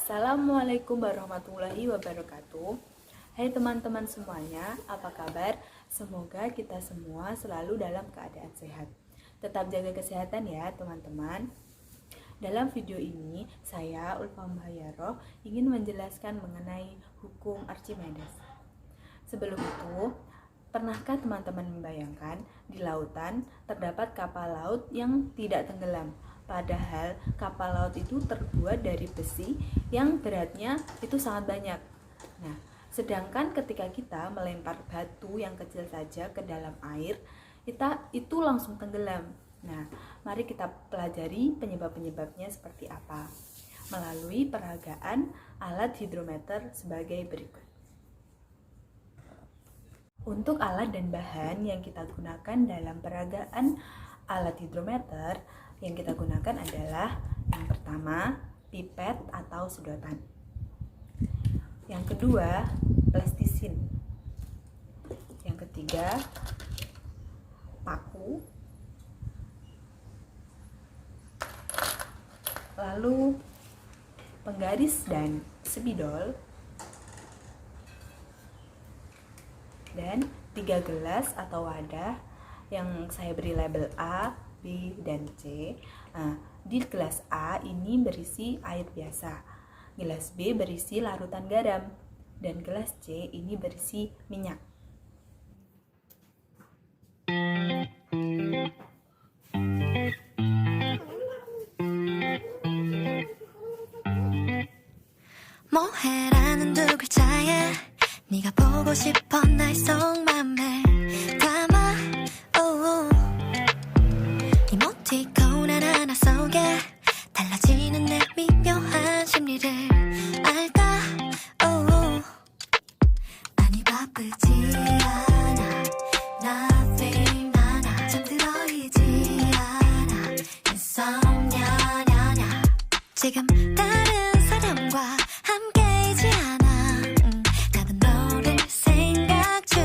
Assalamualaikum warahmatullahi wabarakatuh. Hai teman-teman semuanya, apa kabar? Semoga kita semua selalu dalam keadaan sehat. Tetap jaga kesehatan ya teman-teman. Dalam video ini, saya Ulfa Muhayyaroh ingin menjelaskan mengenai hukum Archimedes. Sebelum itu, pernahkah teman-teman membayangkan di lautan terdapat kapal laut yang tidak tenggelam? Padahal kapal laut itu terbuat dari besi yang beratnya itu sangat banyak. Nah, sedangkan ketika kita melempar batu yang kecil saja ke dalam air, kita itu langsung tenggelam. Nah, mari kita pelajari penyebab-penyebabnya seperti apa melalui peragaan alat hidrometer sebagai berikut. Untuk alat dan bahan yang kita gunakan dalam peragaan alat hidrometer, yang kita gunakan adalah yang pertama, pipet atau sedotan. Yang kedua, plastisin. Yang ketiga, paku. Lalu penggaris dan spidol. Dan 3 gelas atau wadah yang saya beri label A, B, dan C. Nah, di gelas A ini berisi air biasa, gelas B berisi larutan garam, dan gelas C ini berisi minyak. 뭐해라는 두 글자에 네가 보고 싶어 날 속맘에 담아 이모티콘 하나하나 속에 달라지는 내 미묘한 심리를 알까 아니 바쁘지 않아 Nothing 나나 잠들어 있지 않아 Insomnia 냐냐 지금 다른 사람과 함께이지 않아 나도 너를 생각 중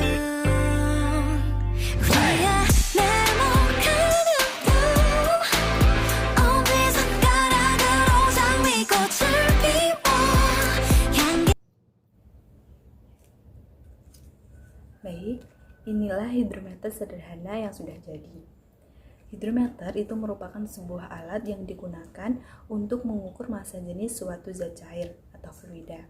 우리의 네모가는 꿈 엄지 손가락으로 장미꽃을 피워 향기. Baik, inilah hidrometer sederhana yang sudah jadi. Hidrometer itu merupakan sebuah alat yang digunakan untuk mengukur massa jenis suatu zat cair atau fluida.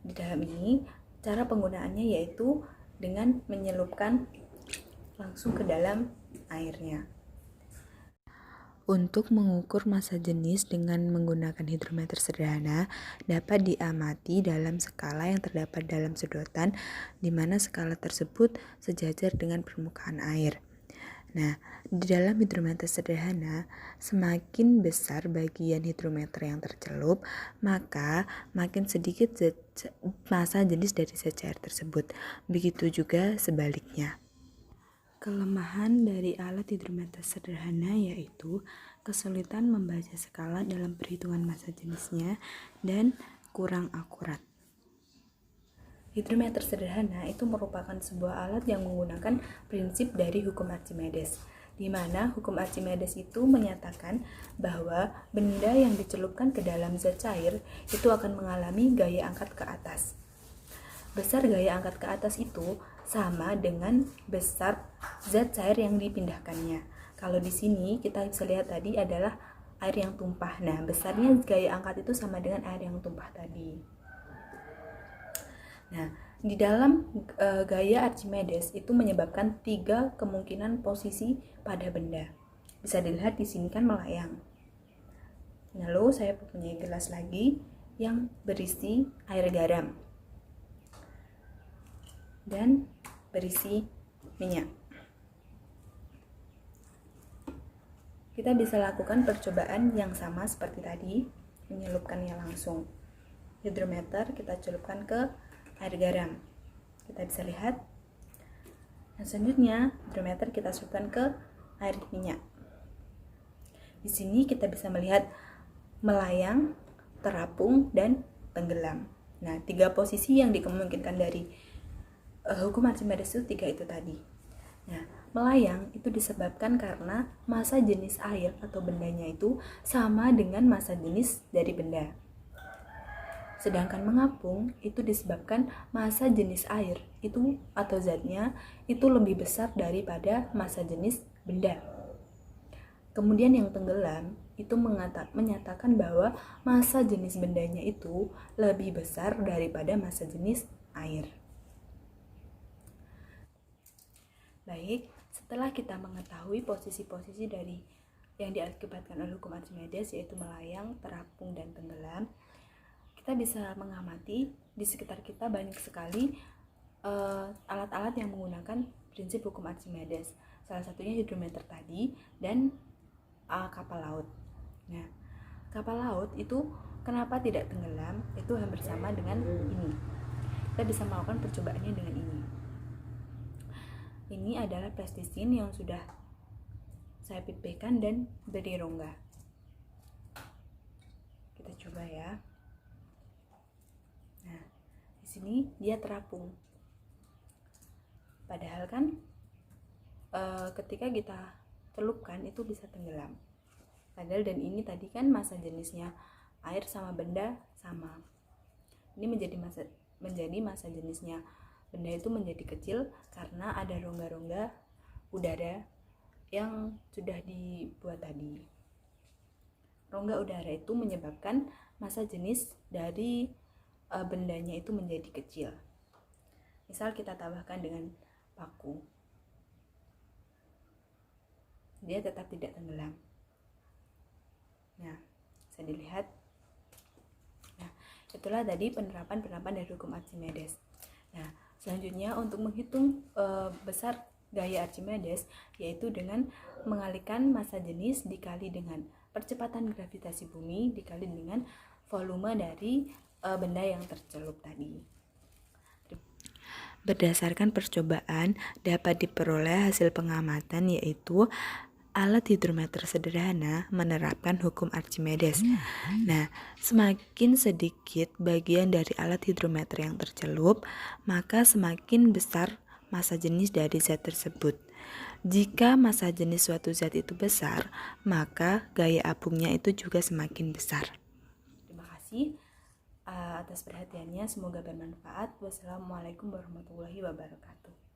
Di dalam ini, cara penggunaannya yaitu dengan menyelupkan langsung ke dalam airnya. Untuk mengukur massa jenis dengan menggunakan hidrometer sederhana dapat diamati dalam skala yang terdapat dalam sedotan, di mana skala tersebut sejajar dengan permukaan air. Nah, di dalam hidrometer sederhana, semakin besar bagian hidrometer yang tercelup, maka makin sedikit massa jenis dari zat cair tersebut. Begitu juga sebaliknya. Kelemahan dari alat hidrometer sederhana yaitu kesulitan membaca skala dalam perhitungan massa jenisnya dan kurang akurat. Hidrometer sederhana itu merupakan sebuah alat yang menggunakan prinsip dari hukum Archimedes, di mana hukum Archimedes itu menyatakan bahwa benda yang dicelupkan ke dalam zat cair itu akan mengalami gaya angkat ke atas. Besar gaya angkat ke atas itu sama dengan besar zat cair yang dipindahkannya. Kalau di sini kita bisa lihat tadi adalah air yang tumpah. Nah, besarnya gaya angkat itu sama dengan air yang tumpah tadi. Nah, di dalam gaya Archimedes itu menyebabkan 3 kemungkinan posisi pada benda. Bisa dilihat di sini kan melayang. Lalu saya punya gelas lagi yang berisi air garam dan berisi minyak. Kita bisa lakukan percobaan yang sama seperti tadi, menyelupkannya langsung. Hidrometer kita celupkan ke air garam. Kita bisa lihat. Dan selanjutnya, hidrometer kita celupkan ke air minyak. Di sini kita bisa melihat melayang, terapung, dan tenggelam. Nah, 3 posisi yang dikemungkinkan dari hukum Archimedes itu 3 itu tadi. Nah, Melayang itu disebabkan karena massa jenis air atau bendanya itu sama dengan massa jenis dari benda. Sedangkan mengapung itu disebabkan massa jenis air itu atau zatnya itu lebih besar daripada massa jenis benda. Kemudian yang tenggelam itu menyatakan bahwa massa jenis bendanya itu lebih besar daripada massa jenis air. Baik, setelah kita mengetahui posisi-posisi dari yang diakibatkan oleh hukum Archimedes, yaitu melayang, terapung, dan tenggelam, kita bisa mengamati di sekitar kita banyak sekali alat-alat yang menggunakan prinsip hukum Archimedes. Salah satunya hidrometer tadi dan kapal laut. Nah, kapal laut itu kenapa tidak tenggelam? Itu hampir sama dengan ini. Kita bisa melakukan percobaannya dengan ini. Ini adalah plastisin yang sudah saya pipihkan dan beri rongga. Kita coba ya. Nah, di sini dia terapung. Padahal kan ketika kita celupkan itu bisa tenggelam. Padahal dan ini tadi kan massa jenisnya air sama benda sama. Ini menjadi massa jenisnya benda itu menjadi kecil karena ada rongga-rongga udara yang sudah dibuat tadi. Rongga udara itu menyebabkan massa jenis dari bendanya itu menjadi kecil. Misal kita tambahkan dengan paku, dia tetap tidak tenggelam. Nah, bisa dilihat. Nah, itulah tadi penerapan dari hukum Archimedes. Nah, selanjutnya untuk menghitung besar gaya Archimedes, yaitu dengan mengalihkan massa jenis dikali dengan percepatan gravitasi bumi dikali dengan volume dari benda yang tercelup tadi. Berdasarkan percobaan dapat diperoleh hasil pengamatan, yaitu alat hidrometer sederhana menerapkan hukum Archimedes. Nah, semakin sedikit bagian dari alat hidrometer yang tercelup, maka semakin besar massa jenis dari zat tersebut. Jika massa jenis suatu zat itu besar, maka gaya apungnya itu juga semakin besar. Terima kasih atas perhatiannya, semoga bermanfaat. Wassalamualaikum warahmatullahi wabarakatuh.